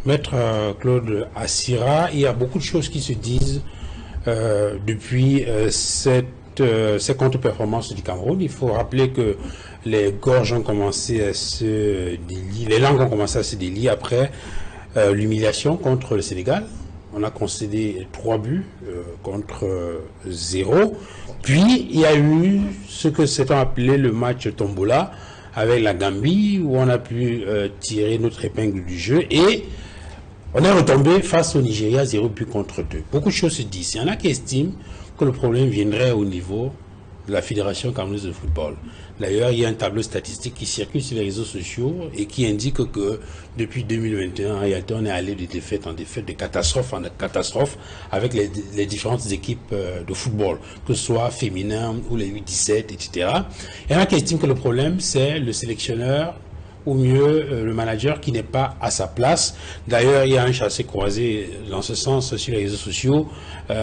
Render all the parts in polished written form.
Maître Claude Assira, il y a beaucoup de choses qui se disent depuis ces contre-performances du Cameroun. Il faut rappeler que les gorges ont commencé à se délier, les langues ont commencé à se délier après l'humiliation contre le Sénégal. On a concédé 3 buts contre 0. Puis il y a eu ce que certains appelaient le match Tombola avec la Gambie, où on a pu tirer notre épingle du jeu, et on est retombé face au Nigeria 0 but contre 2. Beaucoup de choses se disent. Il y en a qui estiment que le problème viendrait au niveau de la Fédération camerounaise de football. D'ailleurs, il y a un tableau statistique qui circule sur les réseaux sociaux et qui indique que depuis 2021, en réalité, on est allé de défaite en défaite, de catastrophe en catastrophe avec les différentes équipes de football, que ce soit féminin ou les U17, etc. Il y en a qui estiment que le problème, c'est le sélectionneur, ou mieux le manager qui n'est pas à sa place. D'ailleurs, il y a un chassé croisé dans ce sens sur les réseaux sociaux.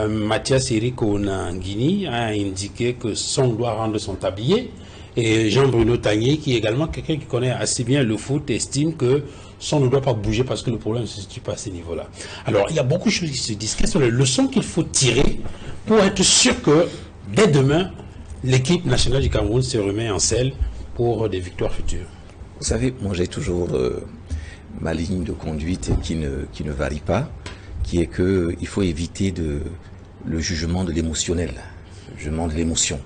Mathias Eric Onangini a indiqué que Son doit rendre son tablier. Et Jean-Bruno Tagné, qui est également quelqu'un qui connaît assez bien le foot, estime que Son ne doit pas bouger parce que le problème ne se situe pas à ce niveau-là. Alors, il y a beaucoup de choses qui se disent. Quelles sont les leçons qu'il faut tirer pour être sûr que, dès demain, l'équipe nationale du Cameroun se remet en selle pour des victoires futures? Vous savez, moi j'ai toujours ma ligne de conduite qui ne varie pas, qui est que il faut éviter le jugement de l'émotionnel, le jugement de l'émotion.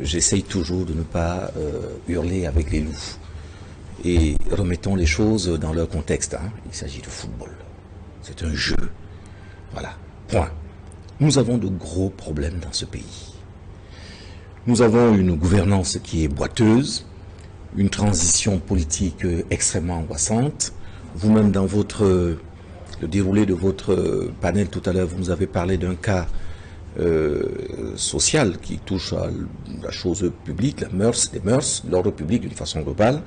J'essaye toujours de ne pas hurler avec les loups. Et remettons les choses dans leur contexte. Hein. Il s'agit de football. C'est un jeu. Voilà. Point. Nous avons de gros problèmes dans ce pays. Nous avons une gouvernance qui est boiteuse, une transition politique extrêmement angoissante. Vous-même, dans le déroulé de votre panel tout à l'heure, vous nous avez parlé d'un cas social qui touche à la chose publique, les mœurs, l'ordre public d'une façon globale,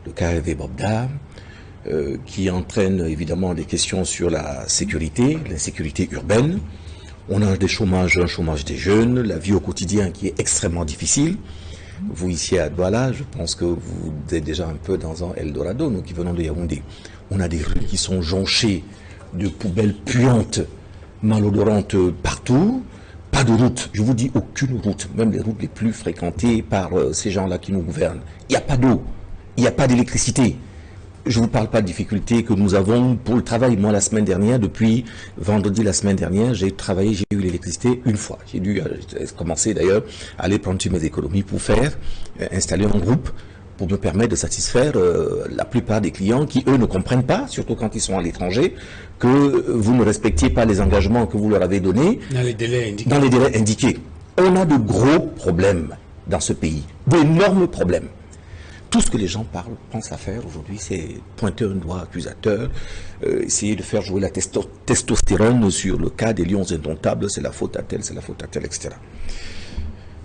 le cas Hervé Bobda, qui entraîne évidemment des questions sur la sécurité, l'insécurité urbaine. On a un chômage des jeunes, la vie au quotidien qui est extrêmement difficile. Vous, ici à Douala, je pense que vous êtes déjà un peu dans un Eldorado, nous qui venons de Yaoundé. On a des rues qui sont jonchées de poubelles puantes, malodorantes partout. Pas de route, je vous dis aucune route, même les routes les plus fréquentées par ces gens-là qui nous gouvernent. Il n'y a pas d'eau, il n'y a pas d'électricité. Je ne vous parle pas de difficultés que nous avons pour le travail. Moi, la semaine dernière, depuis vendredi la semaine dernière, j'ai travaillé, j'ai eu l'électricité une fois. J'ai dû commencer d'ailleurs à aller prendre mes économies pour installer un groupe pour me permettre de satisfaire la plupart des clients qui, eux, ne comprennent pas, surtout quand ils sont à l'étranger, que vous ne respectiez pas les engagements que vous leur avez donnés dans les délais indiqués. Dans les délais indiqués. On a de gros problèmes dans ce pays, d'énormes problèmes. Tout ce que les gens pensent à faire aujourd'hui, c'est pointer un doigt accusateur, essayer de faire jouer la testostérone sur le cas des lions indomptables, c'est la faute à tel, etc.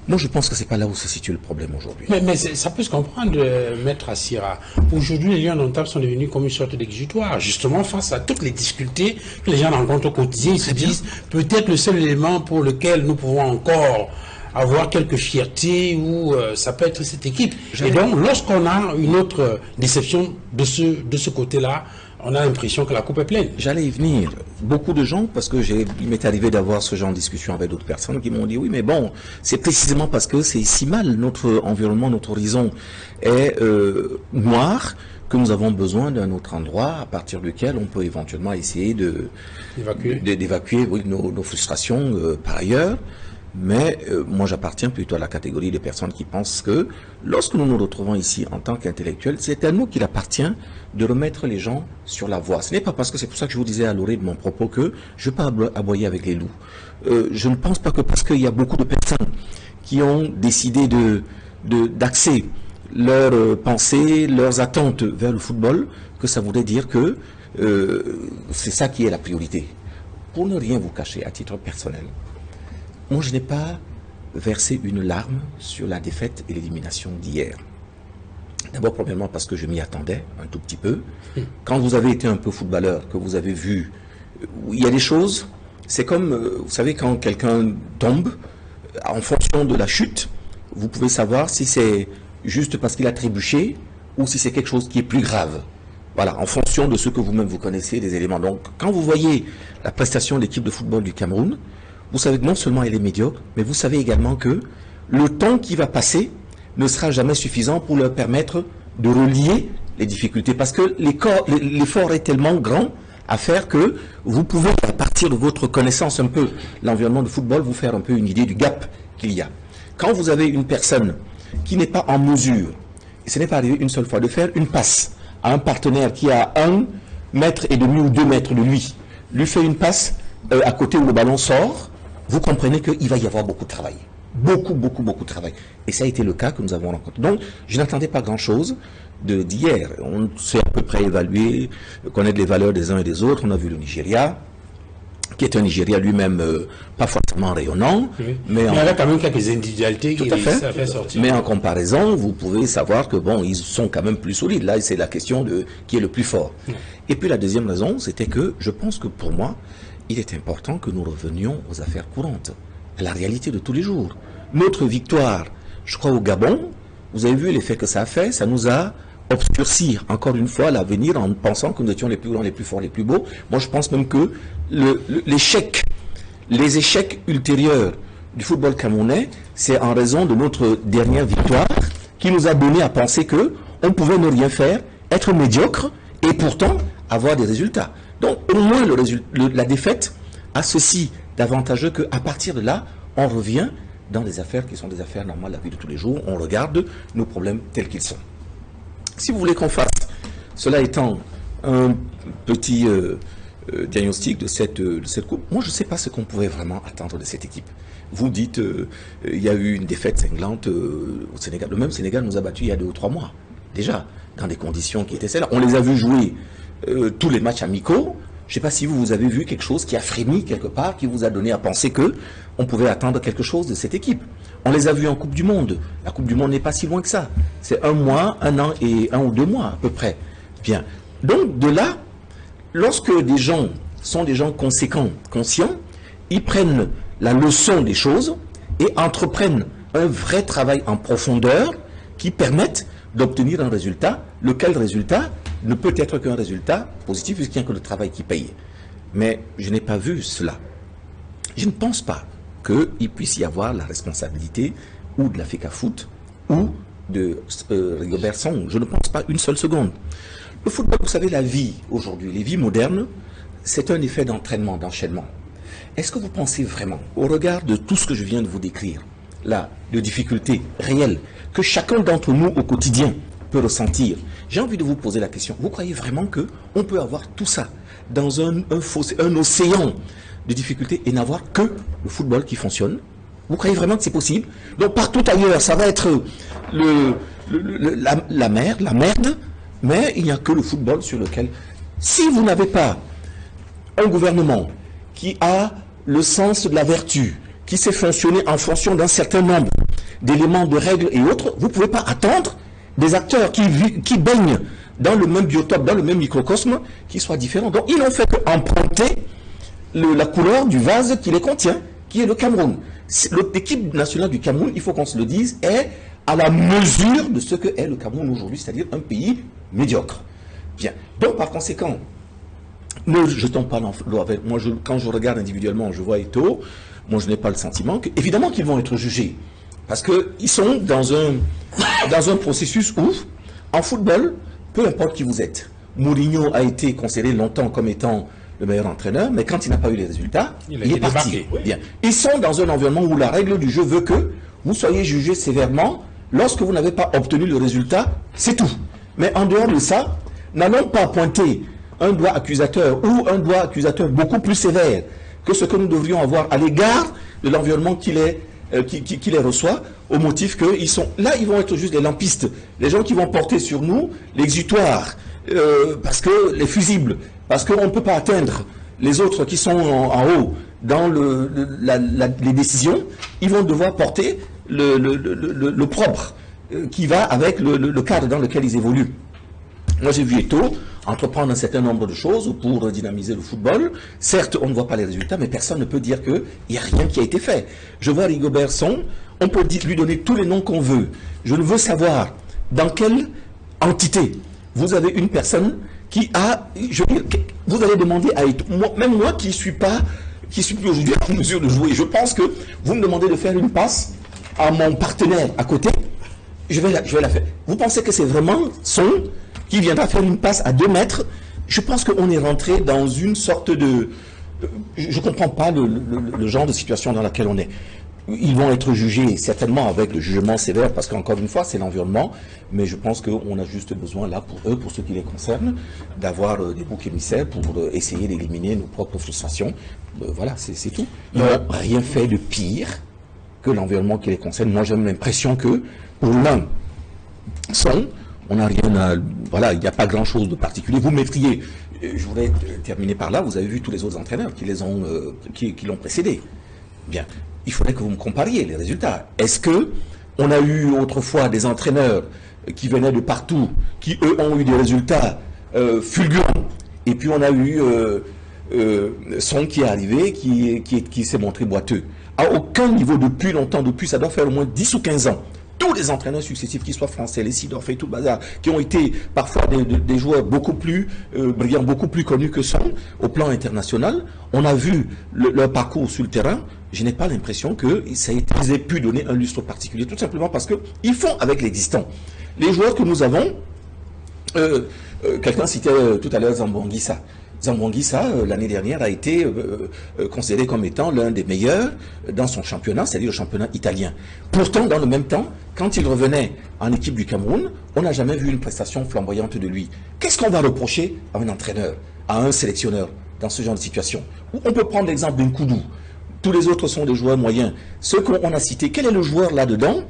Moi, je pense que c'est pas là où se situe le problème aujourd'hui. Mais ça peut se comprendre, Maître Assira. Aujourd'hui, les lions indomptables sont devenus comme une sorte d'exutoire, justement face à toutes les difficultés que les gens rencontrent au quotidien. Ils se disent, peut-être le seul élément pour lequel nous pouvons encore avoir quelques fiertés, ou ça peut être cette équipe. Et donc, lorsqu'on a une autre déception de ce côté-là, on a l'impression que la coupe est pleine. J'allais y venir. Beaucoup de gens, parce que il m'est arrivé d'avoir ce genre de discussion avec d'autres personnes qui m'ont dit, oui, mais bon, c'est précisément parce que c'est si mal, notre environnement, notre horizon est noir, que nous avons besoin d'un autre endroit à partir duquel on peut éventuellement essayer d'évacuer nos frustrations par ailleurs. Mais moi, j'appartiens plutôt à la catégorie des personnes qui pensent que lorsque nous nous retrouvons ici en tant qu'intellectuels, c'est à nous qu'il appartient de remettre les gens sur la voie. Ce n'est pas parce que c'est pour ça que je vous disais à l'orée de mon propos que je ne vais pas aboyer avec les loups. Je ne pense pas que parce qu'il y a beaucoup de personnes qui ont décidé d'axer leurs pensées, leurs attentes vers le football, que ça voudrait dire que c'est ça qui est la priorité. Pour ne rien vous cacher à titre personnel, moi, je n'ai pas versé une larme sur la défaite et l'élimination d'hier. D'abord, premièrement, parce que je m'y attendais un tout petit peu. Quand vous avez été un peu footballeur, que vous avez vu, il y a des choses, c'est comme, vous savez, quand quelqu'un tombe, en fonction de la chute, vous pouvez savoir si c'est juste parce qu'il a trébuché ou si c'est quelque chose qui est plus grave. Voilà, en fonction fonction de ce que vous-même vous connaissez, des éléments. Donc, quand vous voyez la prestation de l'équipe de football du Cameroun, vous savez que non seulement elle est médiocre, mais vous savez également que le temps qui va passer ne sera jamais suffisant pour leur permettre de relier les difficultés. Parce que l'effort est tellement grand à faire que vous pouvez, à partir de votre connaissance un peu l'environnement de football, vous faire un peu une idée du gap qu'il y a. Quand vous avez une personne qui n'est pas en mesure, et ce n'est pas arrivé une seule fois, de faire une passe à un partenaire qui a 1,5 mètre ou 2 mètres de lui fait une passe à côté où le ballon sort, vous comprenez qu'il va y avoir beaucoup de travail. Beaucoup de travail. Et ça a été le cas que nous avons rencontré. Donc, je n'attendais pas grand-chose d'hier. On sait à peu près évaluer, connaître les valeurs des uns et des autres. On a vu le Nigeria, qui est un Nigeria lui-même pas forcément rayonnant. Oui. Mais il y a quand même quelques individualités qui ça fait sortir. Mais en comparaison, vous pouvez savoir que bon, ils sont quand même plus solides. Là, c'est la question de qui est le plus fort. Oui. Et puis la deuxième raison, c'était que je pense que pour moi, il est important que nous revenions aux affaires courantes, à la réalité de tous les jours. Notre victoire, je crois, au Gabon, vous avez vu l'effet que ça a fait, ça nous a obscurci encore une fois l'avenir en pensant que nous étions les plus grands, les plus forts, les plus beaux. Moi, je pense même que les échecs ultérieurs du football camerounais, c'est en raison de notre dernière victoire qui nous a donné à penser que on pouvait ne rien faire, être médiocre et pourtant avoir des résultats. Donc, au moins, la défaite a ceci d'avantageux qu'à partir de là, on revient dans des affaires qui sont des affaires normales de la vie de tous les jours. On regarde nos problèmes tels qu'ils sont. Si vous voulez qu'on fasse, cela étant un petit diagnostic de cette coupe, moi je ne sais pas ce qu'on pouvait vraiment attendre de cette équipe. Vous dites, il y a eu une défaite cinglante au Sénégal. Le même Sénégal nous a battus il y a 2 ou 3 mois, déjà, dans des conditions qui étaient celles-là. On les a vus jouer tous les matchs amicaux. Je ne sais pas si vous avez vu quelque chose qui a frémi quelque part, qui vous a donné à penser que on pouvait attendre quelque chose de cette équipe. On les a vus en Coupe du Monde. La Coupe du Monde n'est pas si loin que ça. C'est 1 mois, 1 an et 1 ou 2 mois à peu près. Bien. Donc de là, lorsque des gens sont des gens conséquents, conscients, ils prennent la leçon des choses et entreprennent un vrai travail en profondeur qui permette d'obtenir un résultat, lequel résultat ne peut être qu'un résultat positif puisqu'il n'y a que le travail qui paye. Mais je n'ai pas vu cela. Je ne pense pas qu'il puisse y avoir la responsabilité ou de la FECAFOOT ou de Rigobert Song. Je ne pense pas une seule seconde. Le football, vous savez, la vie aujourd'hui, les vies modernes, c'est un effet d'entraînement, d'enchaînement. Est-ce que vous pensez vraiment, au regard de tout ce que je viens de vous décrire, là, de difficultés réelles, que chacun d'entre nous au quotidien peut ressentir, j'ai envie de vous poser la question, vous croyez vraiment qu'on peut avoir tout ça dans un océan de difficultés et n'avoir que le football qui fonctionne? Vous croyez vraiment que c'est possible? Donc partout ailleurs, ça va être la merde, mais il n'y a que le football sur lequel... Si vous n'avez pas un gouvernement qui a le sens de la vertu, qui sait fonctionner en fonction d'un certain nombre d'éléments, de règles et autres, vous ne pouvez pas attendre des acteurs qui baignent dans le même biotope, dans le même microcosme, qui soient différents. Donc ils n'ont fait qu'emprunter la couleur du vase qui les contient, qui est le Cameroun. L'équipe nationale du Cameroun, il faut qu'on se le dise, est à la mesure de ce que est le Cameroun aujourd'hui, c'est-à-dire un pays médiocre. Bien. Donc par conséquent, ne jetons pas l'eau avec moi. Quand je regarde individuellement, je vois Eto'o, moi je n'ai pas le sentiment que, évidemment qu'ils vont être jugés. Parce qu'ils sont dans un processus où, en football, peu importe qui vous êtes, Mourinho a été considéré longtemps comme étant le meilleur entraîneur, mais quand il n'a pas eu les résultats, il est parti. Oui. Bien. Ils sont dans un environnement où la règle du jeu veut que vous soyez jugé sévèrement lorsque vous n'avez pas obtenu le résultat, c'est tout. Mais en dehors de ça, n'allons pas pointer un doigt accusateur ou un doigt accusateur beaucoup plus sévère que ce que nous devrions avoir à l'égard de l'environnement qui les reçoit, au motif qu'ils sont là, ils vont être juste les lampistes, les gens qui vont porter sur nous l'exutoire, parce que les fusibles, parce qu'on ne peut pas atteindre les autres qui sont en haut dans les décisions, ils vont devoir porter le propre qui va avec le cadre dans lequel ils évoluent. Moi j'ai vu Eto'o entreprendre un certain nombre de choses pour dynamiser le football. Certes, on ne voit pas les résultats, mais personne ne peut dire qu'il n'y a rien qui a été fait. Je vois Rigobert Song, on peut lui donner tous les noms qu'on veut. Je veux savoir dans quelle entité vous avez une personne qui a, je veux dire, vous allez demander à Eto'o, même moi qui suis plus aujourd'hui en mesure de jouer, je pense que vous me demandez de faire une passe à mon partenaire à côté, je vais la faire. Vous pensez que c'est vraiment Son qui viendra faire une passe à 2 mètres? Je pense qu'on est rentré dans une sorte de... Je ne comprends pas le genre de situation dans laquelle on est. Ils vont être jugés certainement avec le jugement sévère parce qu'encore une fois c'est l'environnement, mais je pense qu'on a juste besoin là pour eux, pour ceux qui les concernent, d'avoir des boucs émissaires pour essayer d'éliminer nos propres frustrations. Voilà, c'est tout. Ils n'ont rien fait de pire que l'environnement qui les concerne. Moi j'ai l'impression que pour l'un, on n'a rien à... Voilà, il n'y a pas grand chose de particulier. Vous mettriez, je voudrais terminer par là, vous avez vu tous les autres entraîneurs qui l'ont précédé. Bien. Il faudrait que vous me compariez les résultats. Est-ce que on a eu autrefois des entraîneurs qui venaient de partout, qui eux ont eu des résultats fulgurants, et puis on a eu Son qui est arrivé, qui s'est montré boiteux. À aucun niveau depuis longtemps, depuis ça doit faire au moins 10 ou 15 ans, tous les entraîneurs successifs, qu'ils soient français, les Sidorf et tout le bazar, qui ont été parfois des joueurs beaucoup plus brillants, beaucoup plus connus que Son au plan international, on a vu leur parcours sur le terrain. Je n'ai pas l'impression qu'ils aient pu donner un lustre particulier, tout simplement parce qu'ils font avec l'existant. Les joueurs que nous avons, quelqu'un citait tout à l'heure Zambouanguissa. Zambouanguissa, l'année dernière, a été considéré comme étant l'un des meilleurs dans son championnat, c'est-à-dire le championnat italien. Pourtant, dans le même temps, quand il revenait en équipe du Cameroun, on n'a jamais vu une prestation flamboyante de lui. Qu'est-ce qu'on va reprocher à un entraîneur, à un sélectionneur dans ce genre de situation? On peut prendre l'exemple d'Nkoudou. Tous les autres sont des joueurs moyens. Ceux qu'on a cités, quel est le joueur là-dedans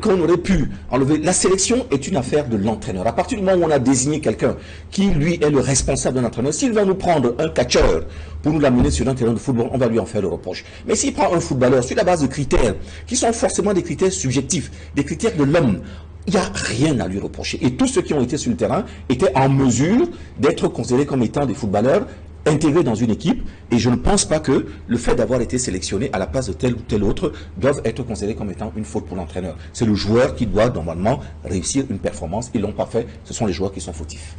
qu'on aurait pu enlever? La sélection est une affaire de l'entraîneur. À partir du moment où on a désigné quelqu'un qui, lui, est le responsable d'un entraîneur, s'il va nous prendre un catcheur pour nous l'amener sur un terrain de football, on va lui en faire le reproche. Mais s'il prend un footballeur sur la base de critères qui sont forcément des critères subjectifs, des critères de l'homme, il n'y a rien à lui reprocher. Et tous ceux qui ont été sur le terrain étaient en mesure d'être considérés comme étant des footballeurs intégrés dans une équipe, et je ne pense pas que le fait d'avoir été sélectionné à la place de tel ou tel autre doivent être considérés comme étant une faute pour l'entraîneur. C'est le joueur qui doit normalement réussir une performance. Ils ne l'ont pas fait, ce sont les joueurs qui sont fautifs.